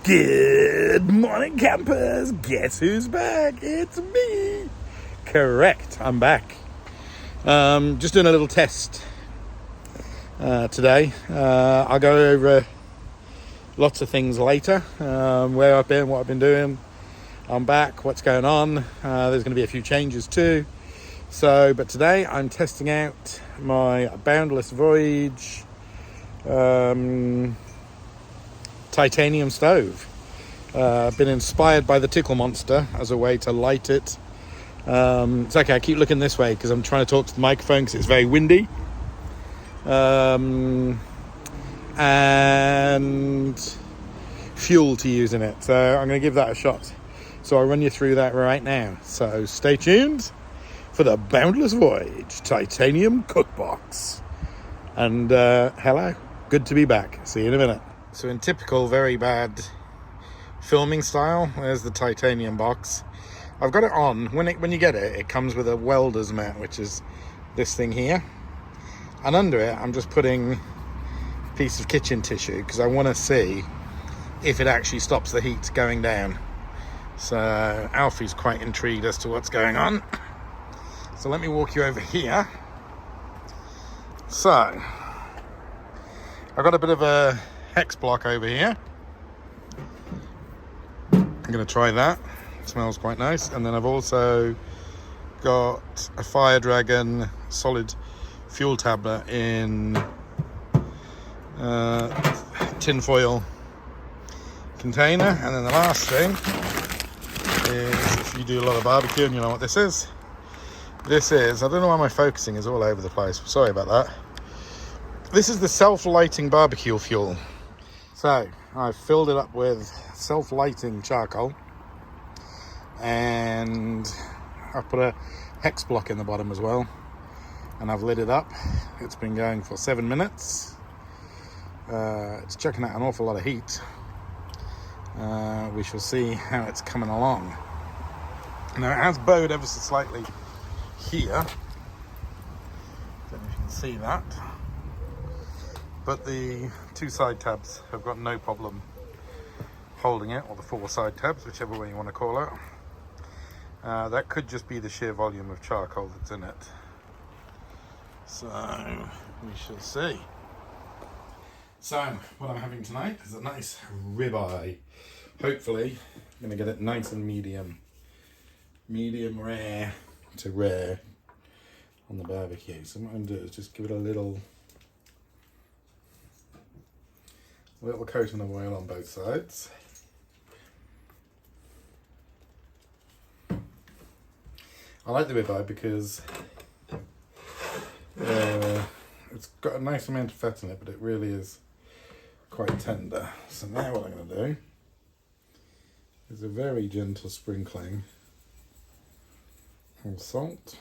Good morning, campers. Guess who's back? It's me. Correct, I'm back. Just doing a little test today. I'll go over lots of things later. Where I've been, what I've been doing. I'm back, what's going on. There's going to be a few changes too. But today I'm testing out my Boundless Voyage titanium stove. Been inspired by the Tickle Monster as a way to light it. It's okay, I keep looking this way because I'm trying to talk to the microphone because it's very windy. And fuel to use in it. So I'm going to give that a shot. So I'll run you through that right now. So stay tuned for the Boundless Voyage titanium cookbox. And hello, good to be back. See you in a minute. So in typical very bad filming style, there's the titanium box. I've got it on. When you get it, it comes with a welder's mat, which is this thing here. And under it, I'm just putting a piece of kitchen tissue because I want to see if it actually stops the heat going down. So Alfie's quite intrigued as to what's going on. So let me walk you over here. So I've got a bit of a hex block over here. I'm going to try that. It smells quite nice. And then I've also got a Fire Dragon solid fuel tablet in tin foil container. And then the last thing is, if you do a lot of barbecue and you know what this is, I don't know why my focusing is all over the place. Sorry about that. This is the self-lighting barbecue fuel. So I've filled it up with self-lighting charcoal, and I've put a hex block in the bottom as well, and I've lit it up. It's been going for 7 minutes. It's chucking out an awful lot of heat. We shall see how it's coming along. Now it has bowed ever so slightly here. Don't know if you can see that. But the two side tabs have got no problem holding it, or the four side tabs, whichever way you want to call it. That could just be the sheer volume of charcoal that's in it. So we shall see. So what I'm having tonight is a nice ribeye. Hopefully I'm going to get it nice and medium rare to rare on the barbecue. So what I'm going to do is just give it a little coating of oil on both sides. I like the ribeye because it's got a nice amount of fat in it, but it really is quite tender. So now what I'm going to do is a very gentle sprinkling of salt.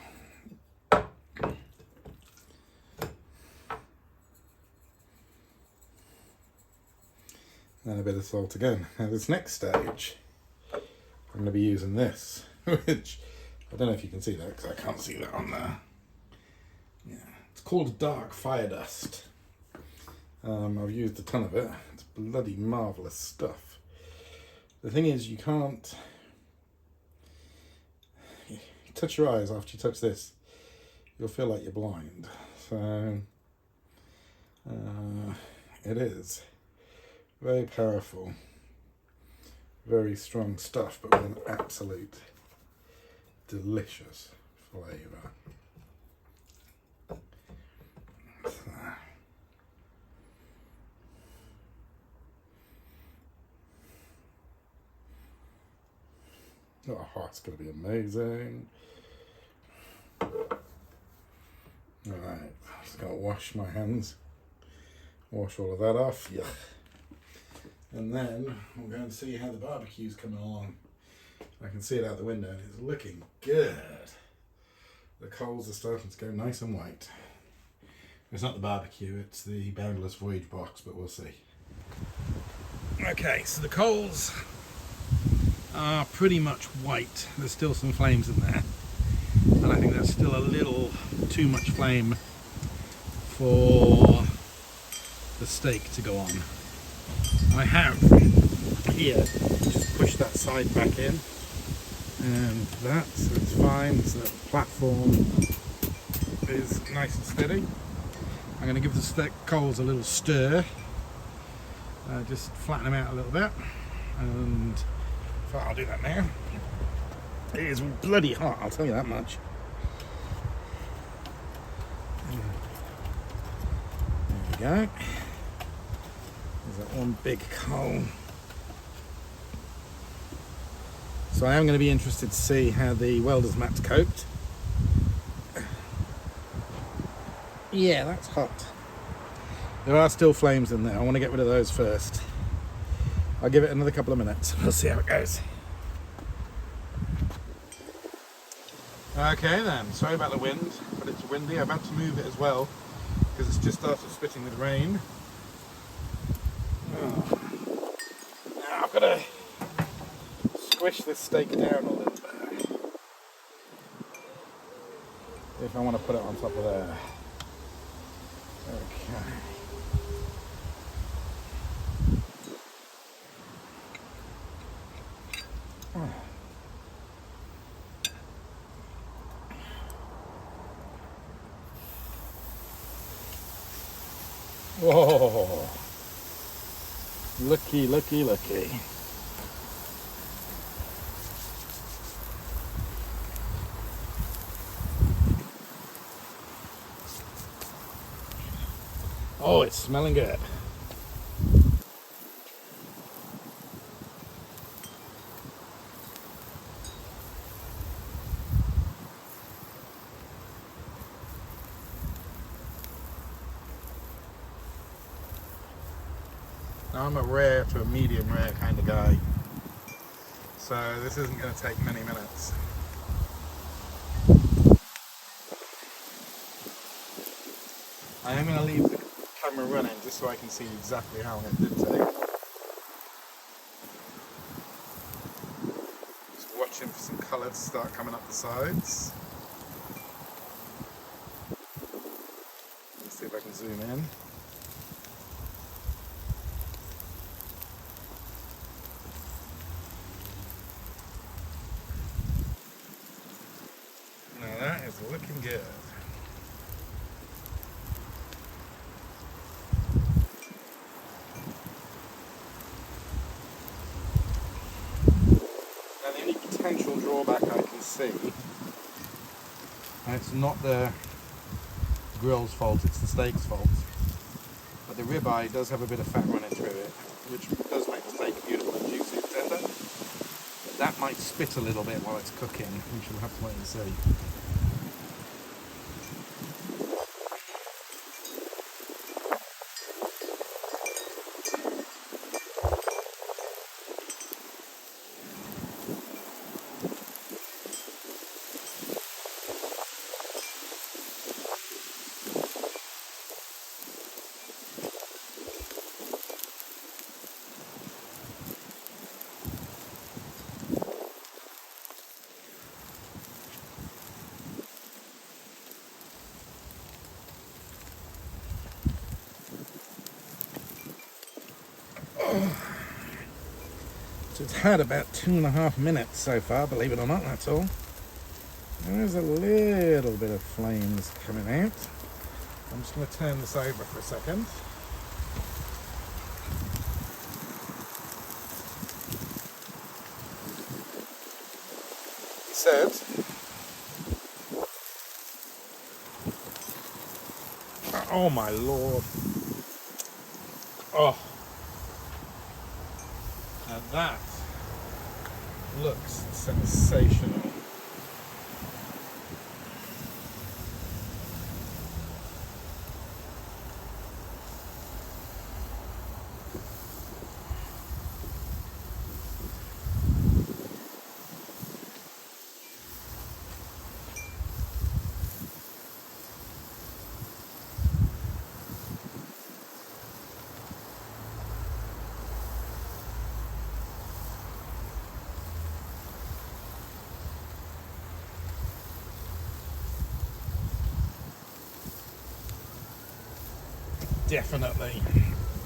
And a bit of salt again. Now this next stage, I'm going to be using this, which I don't know if you can see that because I can't see that on there. Yeah, it's called dark fire dust. I've used a ton of it. It's bloody marvellous stuff. The thing is, you can't touch your eyes after you touch this. You'll feel like you're blind. So it is very powerful, very strong stuff, but with an absolute delicious flavour. Oh, it's going to be amazing. Alright, just going to wash my hands, wash all of that off. Yeah. And then we're going to see how the barbecue's coming along. I can see it out the window and it's looking good. The coals are starting to go nice and white. It's not the barbecue, it's the Boundless Voyage box, but we'll see. Okay, so the coals are pretty much white. There's still some flames in there. And I think that's still a little too much flame for the steak to go on. I have here, just push that side back in, and that, so it's fine. So the platform is nice and steady. I'm going to give the coals a little stir, just flatten them out a little bit, and so I'll do that now. It is bloody hot, I'll tell you that much. There we go. There's that one big coal. So I am going to be interested to see how the welder's mat's coped. Yeah, that's hot. There are still flames in there. I want to get rid of those first. I'll give it another couple of minutes. We'll see how it goes. Okay then, sorry about the wind, but it's windy. I'm about to move it as well because it's just started spitting with rain. Oh. Now I've got to squish this steak down a little bit if I want to put it on top of there. Okay. Whoa! Looky, looky, looky. Oh, it's smelling good. Now I'm a rare to a medium rare kind of guy, so this isn't going to take many minutes. I am going to leave the camera running just so I can see exactly how long it did take. Just watching for some colour to start coming up the sides. Let's see if I can zoom in. Now that is looking good. Potential drawback I can see, and it's not the grill's fault, it's the steak's fault, but the ribeye does have a bit of fat running through it, which does make the steak beautiful and juicy and tender. But that might spit a little bit while it's cooking, which we'll have to wait and see. So it's had about 2.5 minutes so far, believe it or not, that's all. There's a little bit of flames coming out. I'm just going to turn this over for a second. He said, oh my lord. Oh. Now that looks sensational.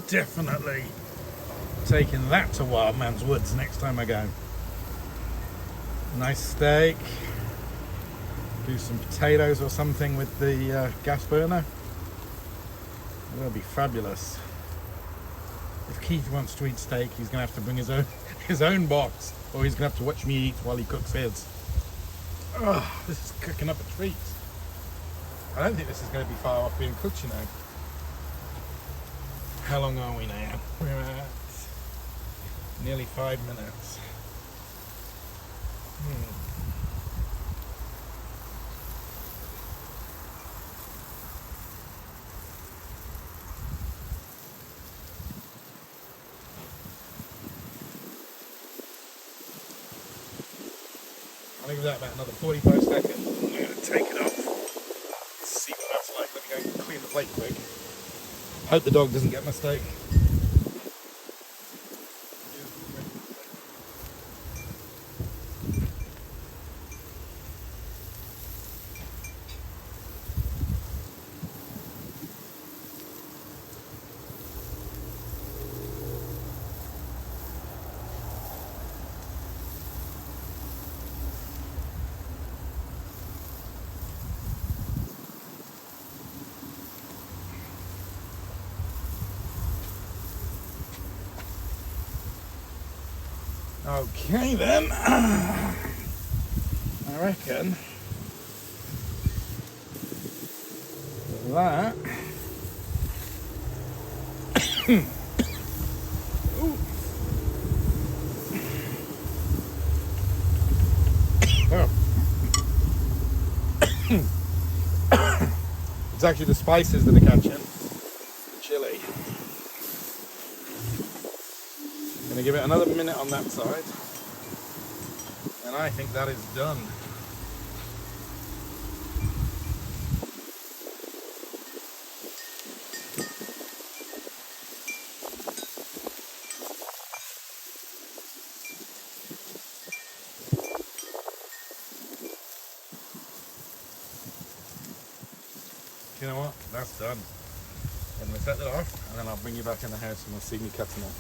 Definitely taking that to Wild Man's Woods next time I go. Nice steak. Do some potatoes or something with the gas burner. That'll be fabulous. If Keith wants to eat steak, he's going to have to bring his own box, or he's going to have to watch me eat while he cooks his. Oh, this is cooking up a treat. I don't think this is going to be far off being cooked, you know. How long are we now? We're at nearly 5 minutes. I'll give that about another 45 seconds. I'm going to take it off. See what that's like. Let me go clean the plate quick. Hope the dog doesn't get my steak. Okay then, I reckon that it's actually the spices that are catching, the chili. Gonna give it another minute on that side, and I think that is done. You know what? That's done. I'm gonna set that off, and then I'll bring you back in the house and you'll see me cutting it.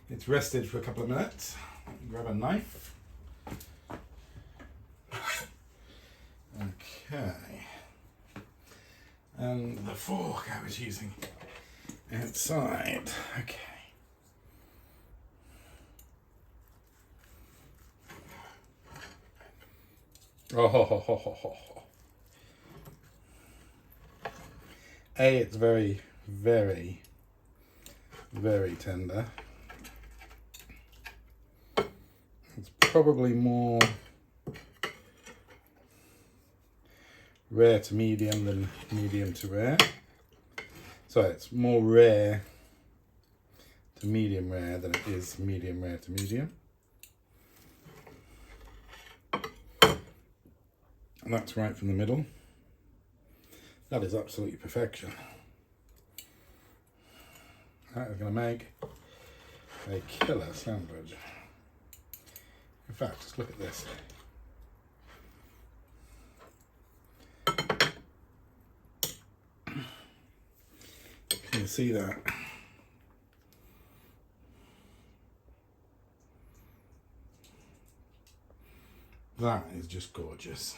It's rested for a couple of minutes. Grab a knife. Okay. And the fork I was using outside. Okay. Oh. It's very, very, very tender. It's probably more rare to medium than medium to rare. So it's more rare to medium rare than it is medium rare to medium. And that's right from the middle. That is absolutely perfection. That is going to make a killer sandwich. In fact, just look at this. Can you see that? That is just gorgeous.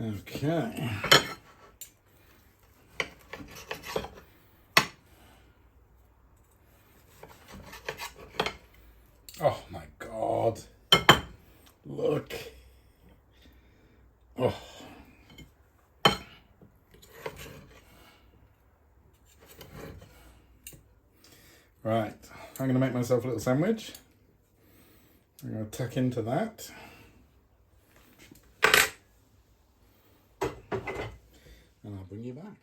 Okay. Oh my God. Look. Oh. Right. I'm going to make myself a little sandwich. I'm going to tuck into that. And I'll bring you back.